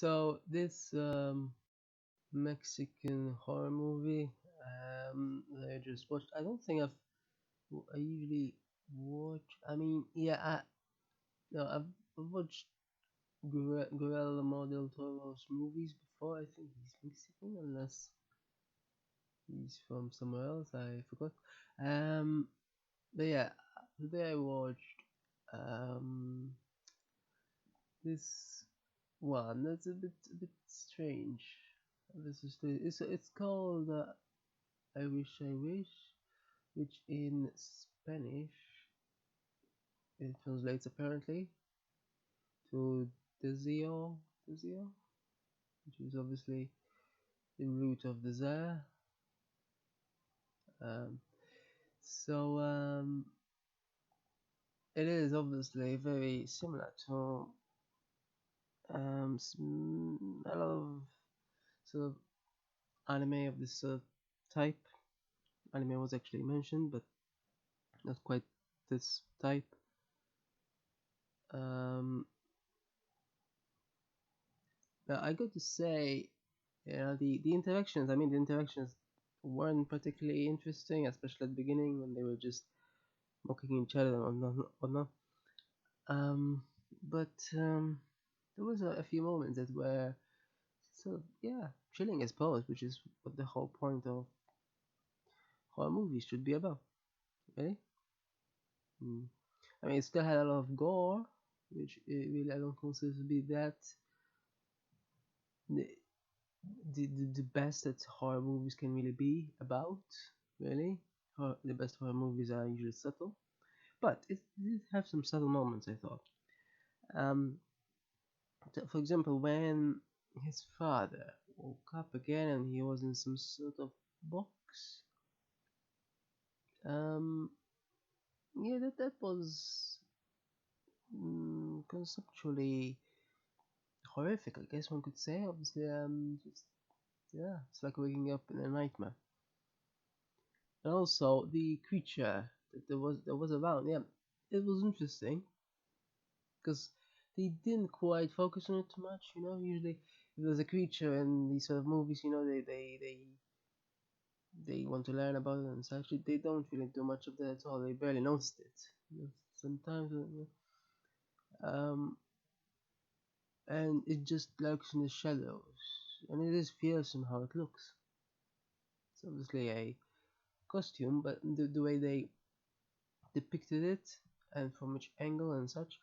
So this Mexican horror movie that I just watched. I don't think I usually watch. I mean, yeah, no, I've watched Guillermo del Toro's movies before. I think he's Mexican, unless he's from somewhere else. I forgot. Um, but yeah, today I watched um this one that's a bit strange. This is it's called I Wish I Wish, which in Spanish it translates apparently to Deseo Deseo, which is obviously the root of desire. Um, so it is obviously very similar to a lot of sort of anime of this sort of type. Anime was actually mentioned, but not quite this type. Um, but I got to say, yeah, the interactions. I mean, the interactions weren't particularly interesting, especially at the beginning when they were just mocking each other or not. Or not. Um, but there was a few moments that were sort of yeah chilling, I suppose, which is what the whole point of horror movies should be about, really. Mm. I mean, it still had a lot of gore, which really I don't consider to be that the, the best that horror movies can really be about, really. The best horror movies are usually subtle, but it did have some subtle moments, I thought. Um, for example, when his father woke up again and he was in some sort of box, um, yeah, that was conceptually horrific, I guess one could say. Obviously, just yeah, it's like waking up in a nightmare. And also the creature that there was around, yeah, it was interesting because they didn't quite focus on it too much. Usually if there's a creature in these sort of movies, they want to learn about it and such. They don't really do much of that at all. They barely noticed it. Sometimes, um, and it just lurks in the shadows, and it is fearsome how it looks. It's obviously a costume, but the way they depicted it and from which angle and such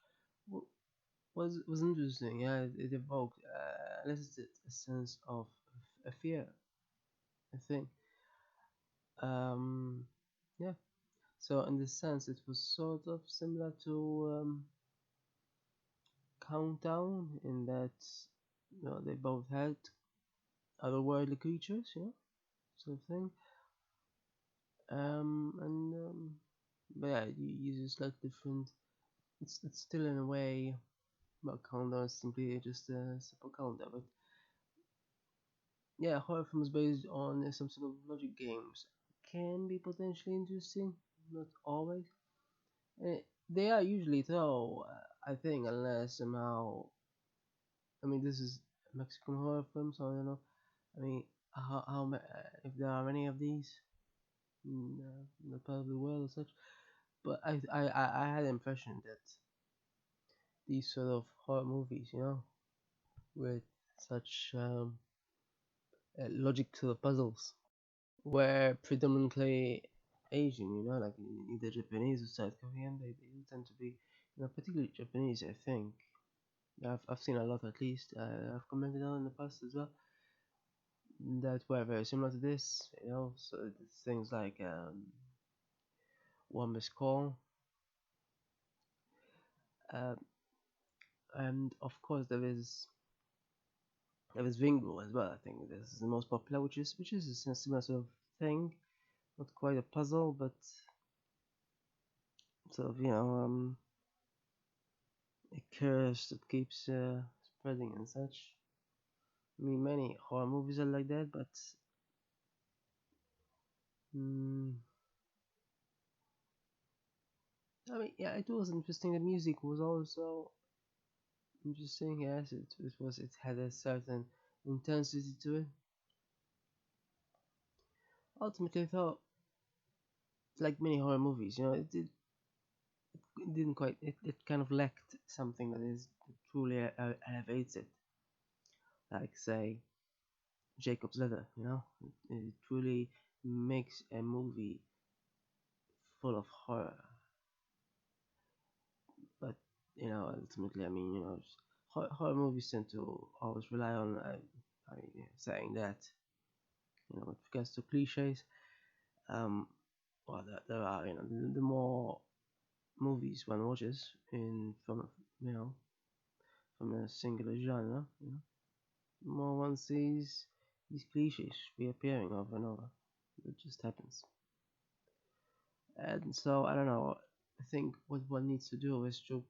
was interesting. Yeah, it evoked, elicited a sense of a fear, I think. Um, yeah. So in this sense, it was sort of similar to Countdown in that they both had otherworldly creatures, sort of thing. And but yeah, you use like different. It's still in a way. Well, Countdown is simply just a simple counter, but yeah, horror films based on some sort of logic games can be potentially interesting. Not always. They are usually though. I think unless somehow. I mean, this is a Mexican horror film, so I don't know. I mean, if there are many of these in the part of the world or such. But I had the impression that these sort of horror movies, with such logic to the puzzles, were predominantly Asian, like either Japanese or South Korean. They do tend to be, particularly Japanese, I think. I've seen a lot at least. I've commented on in the past as well that were very similar to this, So it's things like One Missed Call, uh, and of course there is Ringo as well. I think this is the most popular, which is a similar sort of thing, not quite a puzzle, but sort of a curse that keeps spreading and such. I mean, many horror movies are like that, but mm, I mean, yeah, it was interesting. The music was also interesting. Yes, it had a certain intensity to it. Ultimately, I thought, like many horror movies, it didn't quite. It kind of lacked something that is truly elevates it. Like say Jacob's Leather. It truly makes a movie full of horror. But ultimately, I mean, horror movies tend to always rely on, saying that, with regards to cliches. Um, well, there are, the more movies one watches in you know from a singular genre, the more one sees these cliches reappearing over and over. It just happens. And so I don't know. I think what one needs to do is to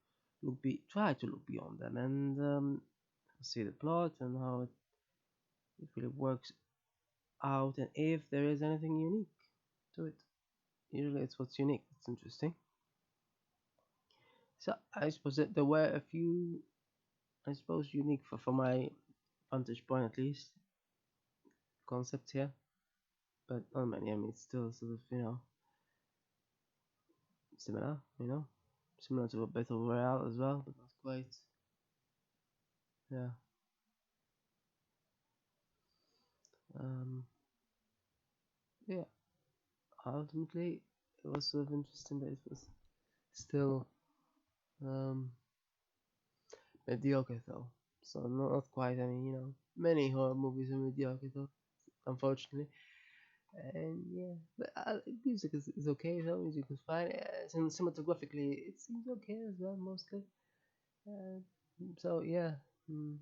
try to look beyond them and see the plot and how it really works out, and if there is anything unique to it. Usually, it's what's unique. It's interesting. So I suppose that there were a few, I suppose, unique for my vantage point at least, concepts here, but not many. I mean, it's still sort of similar. Similar to a battle royale as well, but not quite. Yeah. Um. Yeah. Ultimately, it was sort of interesting that it was still um mediocre though. So not quite. I mean, many horror movies are mediocre though, unfortunately. And yeah, but music is okay though. Music is fine. Cinematographically, it seems okay as well mostly. Uh, so yeah. Mm.